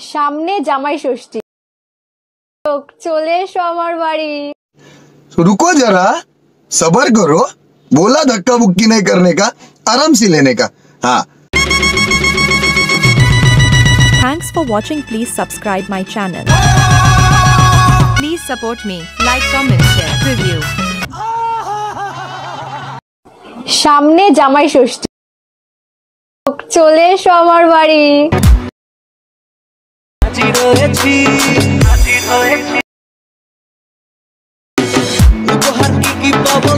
সামনে জামাই ষষ্ঠী, চলে এসো আমার বাড়ি। रुको जरा, सबर करो। बोला धक्का बुक्की नहीं करने का, आराम से लेने का। हाँ। Thanks for watching. Please subscribe my channel. Please support me. Like, comment, share, review. সামনে জামাই ষষ্ঠী, চলে এসো আমার বাড়ি। উপহার কি পাবো